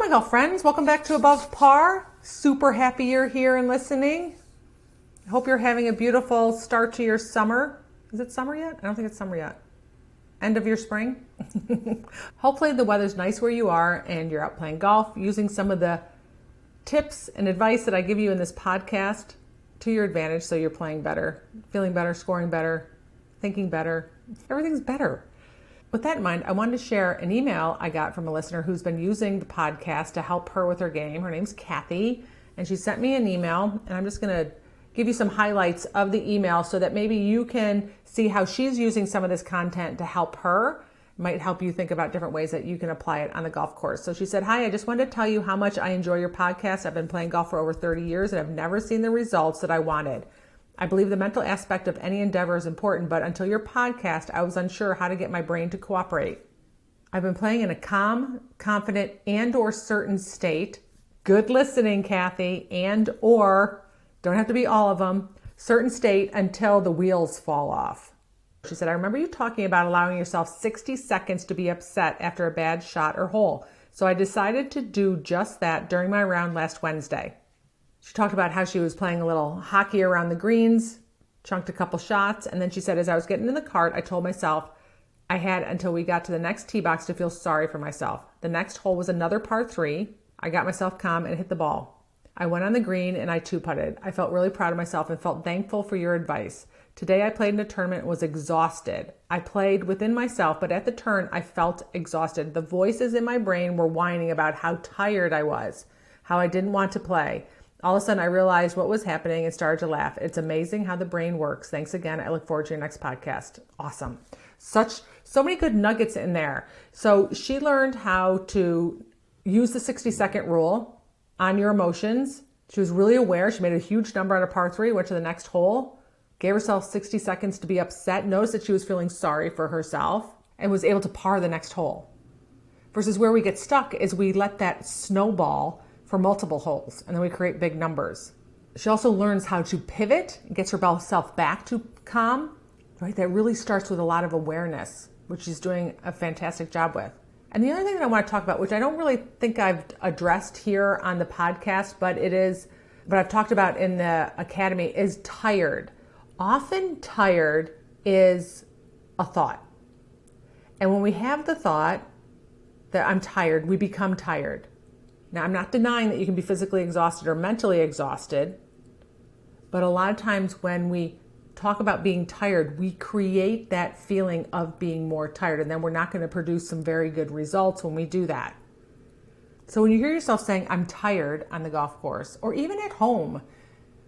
my golf friends. Welcome back to Above Par. Super happy you're here and listening. I hope you're having a beautiful start to your summer. Is it summer yet? I don't think it's summer yet. End of your spring. Hopefully the weather's nice where you are and you're out playing golf, using some of the tips and advice that I give you in this podcast to your advantage so you're playing better, feeling better, scoring better, thinking better. Everything's better. With that in mind, I wanted to share an email I got from a listener who's been using the podcast to help her with her game. Her name's Kathy, and she sent me an email, and I'm just going to give you some highlights of the email so that maybe you can see how she's using some of this content to help her. It might help you think about different ways that you can apply it on the golf course. So she said, "Hi, I just wanted to tell you how much I enjoy your podcast. I've been playing golf for over 30 years and I've never seen the results that I wanted. I believe the mental aspect of any endeavor is important, but until your podcast, I was unsure how to get my brain to cooperate. I've been playing in a calm, confident, and/or certain state." Good listening, Kathy. And/or, don't have to be all of them, certain state until the wheels fall off. She said, "I remember you talking about allowing yourself 60 seconds to be upset after a bad shot or hole. So I decided to do just that during my round last Wednesday." She talked about how she was playing a little hockey around the greens, chunked a couple shots, and then she said, "As I was getting in the cart, I told myself I had until we got to the next tee box to feel sorry for myself. The next hole was another par 3. I got myself calm and hit the ball. I went on the green and I two-putted. I felt really proud of myself and felt thankful for your advice. Today I played in a tournament and was exhausted. I played within myself, but at the turn I felt exhausted. The voices in my brain were whining about how tired I was, how I didn't want to play. All of a sudden I realized what was happening and started to laugh. It's amazing how the brain works. Thanks again. I look forward to your next podcast." Awesome. So many good nuggets in there. So she learned how to use the 60-second rule on your emotions. She was really aware. She made a huge number on a par 3, went to the next hole, gave herself 60 seconds to be upset, noticed that she was feeling sorry for herself, and was able to par the next hole. Versus where we get stuck is we let that snowball for multiple holes, and then we create big numbers. She also learns how to pivot and gets herself back to calm, right? That really starts with a lot of awareness, which she's doing a fantastic job with. And the other thing that I want to talk about, which I don't really think I've addressed here on the podcast, but I've talked about in the academy, is tired. Often tired is a thought. And when we have the thought that I'm tired, we become tired. Now, I'm not denying that you can be physically exhausted or mentally exhausted, but a lot of times when we talk about being tired, we create that feeling of being more tired, and then we're not going to produce some very good results when we do that. So when you hear yourself saying, "I'm tired" on the golf course, or even at home,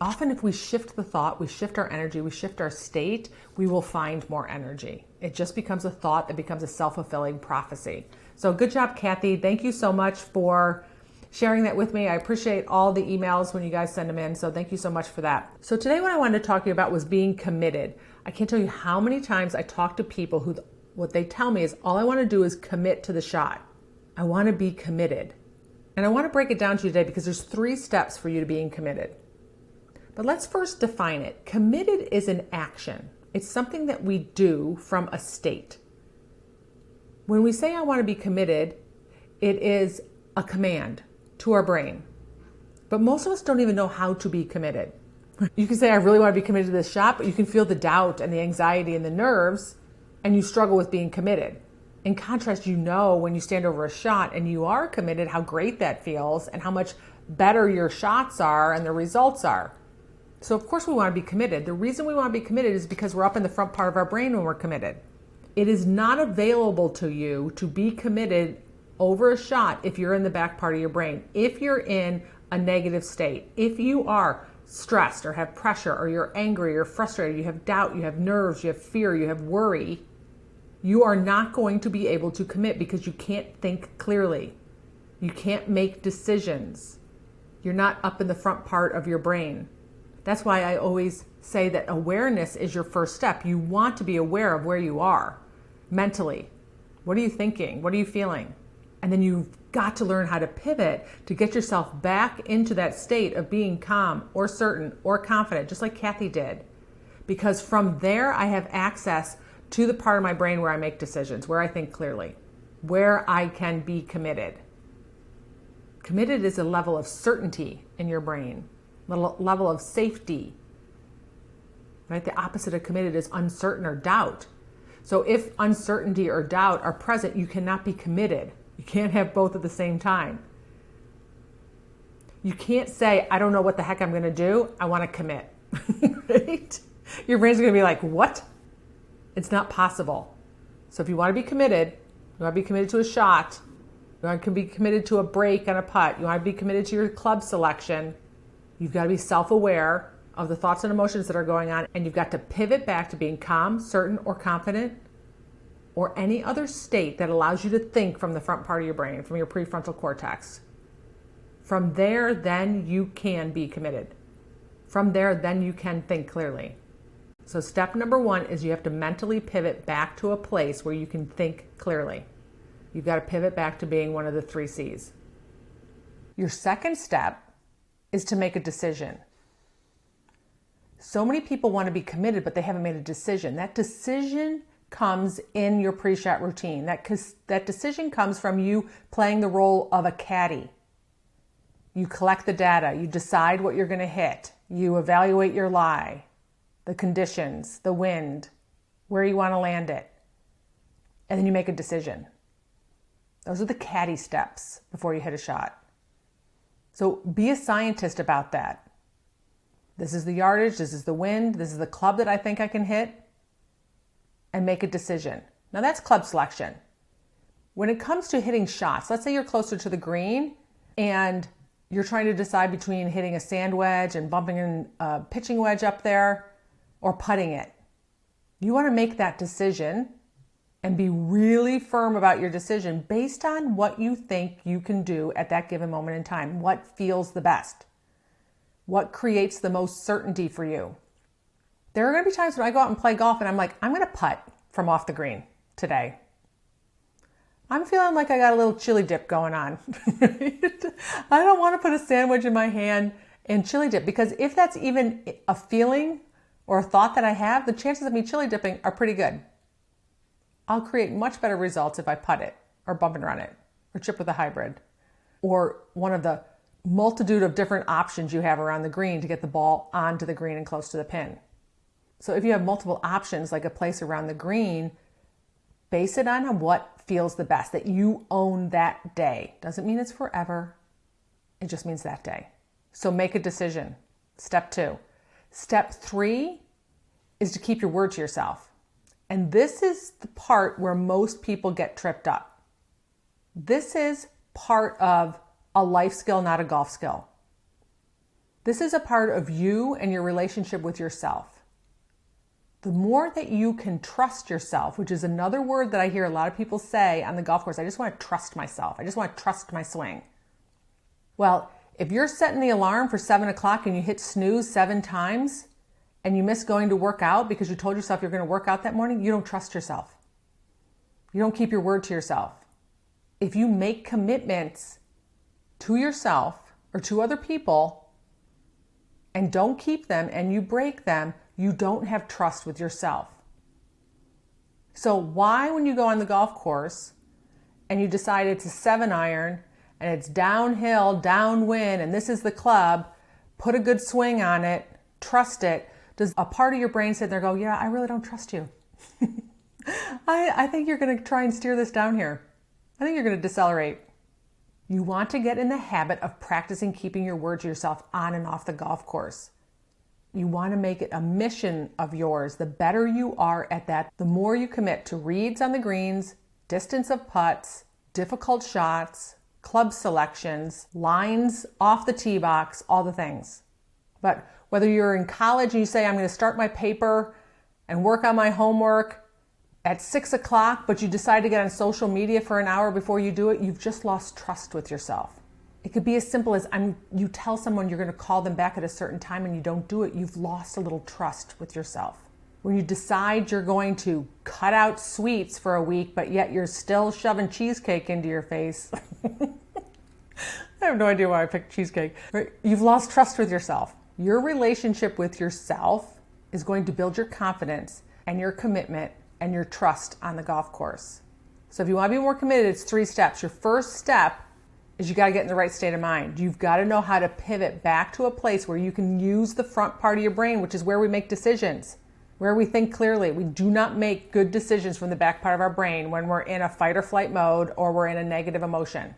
often if we shift the thought, we shift our energy, we shift our state, we will find more energy. It just becomes a thought that becomes a self-fulfilling prophecy. So good job, Kathy. Thank you so much for sharing that with me. I appreciate all the emails when you guys send them in. So thank you so much for that. So today what I wanted to talk to you about was being committed. I can't tell you how many times I talk to people who, what they tell me is, all I want to do is commit to the shot. I want to be committed. And I want to break it down to you today because there's 3 steps for you to being committed. But let's first define it. Committed is an action. It's something that we do from a state. When we say I want to be committed, it is a command to our brain. But most of us don't even know how to be committed. You can say, "I really want to be committed to this shot," but you can feel the doubt and the anxiety and the nerves, and you struggle with being committed. In contrast, you know when you stand over a shot and you are committed, how great that feels and how much better your shots are and the results are. So of course we want to be committed. The reason we want to be committed is because we're up in the front part of our brain when we're committed. It is not available to you to be committed over a shot if you're in the back part of your brain, if you're in a negative state, if you are stressed or have pressure or you're angry or frustrated, you have doubt, you have nerves, you have fear, you have worry, you are not going to be able to commit because you can't think clearly. You can't make decisions. You're not up in the front part of your brain. That's why I always say that awareness is your first step. You want to be aware of where you are mentally. What are you thinking? What are you feeling? And then you've got to learn how to pivot to get yourself back into that state of being calm or certain or confident, just like Kathy did. Because from there, I have access to the part of my brain where I make decisions, where I think clearly, where I can be committed. Committed is a level of certainty in your brain, level of safety. Right? The opposite of committed is uncertain or doubt. So if uncertainty or doubt are present, you cannot be committed. You can't have both at the same time. You can't say, I don't know what the heck I'm going to do. I want to commit. Right? Your brain's going to be like, what? It's not possible. So if you want to be committed, you want to be committed to a shot, you want to be committed to a break on a putt, you want to be committed to your club selection, you've got to be self-aware of the thoughts and emotions that are going on, and you've got to pivot back to being calm, certain, or confident, or any other state that allows you to think from the front part of your brain, from your prefrontal cortex. From there, then you can be committed. From there, then you can think clearly. So step number 1 is you have to mentally pivot back to a place where you can think clearly. You've got to pivot back to being one of the 3 C's. Your second step is to make a decision. So many people want to be committed, but they haven't made a decision. That decision comes in your pre-shot routine. That decision comes from you playing the role of a caddy. You collect the data, you decide what you're going to hit, you evaluate your lie, the conditions, the wind, where you want to land it, and then you make a decision. Those are the caddy steps before you hit a shot. So be a scientist about that. This is the yardage, this is the wind, this is the club that I think I can hit, and make a decision. Now that's club selection. When it comes to hitting shots, let's say you're closer to the green and you're trying to decide between hitting a sand wedge and bumping in a pitching wedge up there or putting it. You want to make that decision and be really firm about your decision based on what you think you can do at that given moment in time. What feels the best? What creates the most certainty for you? There are going to be times when I go out and play golf and I'm like, I'm going to putt from off the green today. I'm feeling like I got a little chili dip going on. I don't want to put a sandwich in my hand and chili dip, because if that's even a feeling or a thought that I have, the chances of me chili dipping are pretty good. I'll create much better results if I putt it or bump and run it or chip with a hybrid or one of the multitude of different options you have around the green to get the ball onto the green and close to the pin. So if you have multiple options, like a place around the green, base it on what feels the best, that you own that day. Doesn't mean it's forever. It just means that day. So make a decision. Step 2. Step 3 is to keep your word to yourself. And this is the part where most people get tripped up. This is part of a life skill, not a golf skill. This is a part of you and your relationship with yourself. The more that you can trust yourself, which is another word that I hear a lot of people say on the golf course, I just want to trust myself. I just want to trust my swing. Well, if you're setting the alarm for 7 o'clock and you hit snooze 7 times and you miss going to work out because you told yourself you're going to work out that morning, you don't trust yourself. You don't keep your word to yourself. If you make commitments to yourself or to other people and don't keep them and you break them, you don't have trust with yourself. So why, when you go on the golf course and you decide it's a 7-iron and it's downhill, downwind, and this is the club, put a good swing on it, trust it, does a part of your brain sit there and go, yeah, I really don't trust you. I think you're going to try and steer this down here. I think you're going to decelerate. You want to get in the habit of practicing keeping your word to yourself on and off the golf course. You want to make it a mission of yours. The better you are at that, the more you commit to reads on the greens, distance of putts, difficult shots, club selections, lines off the tee box, all the things. But whether you're in college and you say, I'm going to start my paper and work on my homework at 6 o'clock, but you decide to get on social media for an hour before you do it, you've just lost trust with yourself. It could be as simple as you tell someone you're going to call them back at a certain time and you don't do it. You've lost a little trust with yourself. When you decide you're going to cut out sweets for a week, but yet you're still shoving cheesecake into your face. I have no idea why I picked cheesecake. You've lost trust with yourself. Your relationship with yourself is going to build your confidence and your commitment and your trust on the golf course. So if you want to be more committed, it's 3 steps. Your first step is you got to get in the right state of mind. You've got to know how to pivot back to a place where you can use the front part of your brain, which is where we make decisions, where we think clearly. We do not make good decisions from the back part of our brain when we're in a fight or flight mode or we're in a negative emotion.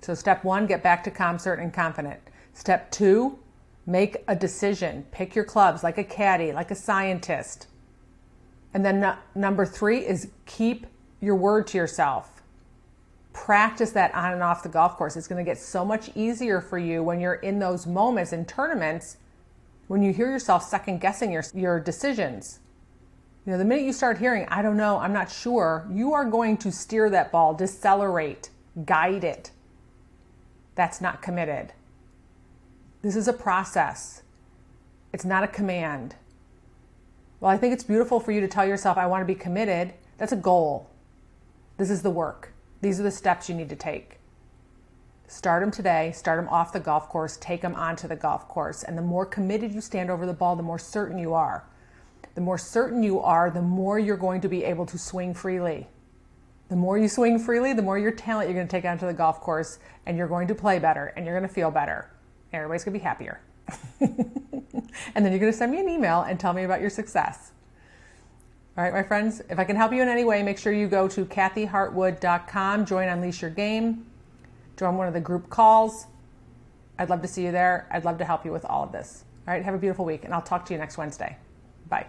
So step 1, get back to calm, certain, and confident. Step 2, make a decision. Pick your clubs like a caddy, like a scientist. And then number 3 is keep your word to yourself. Practice that on and off the golf course. It's going to get so much easier for you when you're in those moments in tournaments when you hear yourself second guessing your decisions. You know, the minute you start hearing, I don't know, I'm not sure, you are going to steer that ball, decelerate, guide it. That's not committed. This is a process. It's not a command. Well, I think it's beautiful for you to tell yourself, I want to be committed. That's a goal. This is the work. These are the steps you need to take. Start them today, start them off the golf course, take them onto the golf course. And the more committed you stand over the ball, the more certain you are. The more certain you are, the more you're going to be able to swing freely. The more you swing freely, the more your talent you're going to take onto the golf course, and you're going to play better, and you're going to feel better. Everybody's going to be happier. And then you're going to send me an email and tell me about your success. All right, my friends, if I can help you in any way, make sure you go to kathyhartwood.com, join Unleash Your Game, join one of the group calls. I'd love to see you there. I'd love to help you with all of this. All right, have a beautiful week, and I'll talk to you next Wednesday. Bye.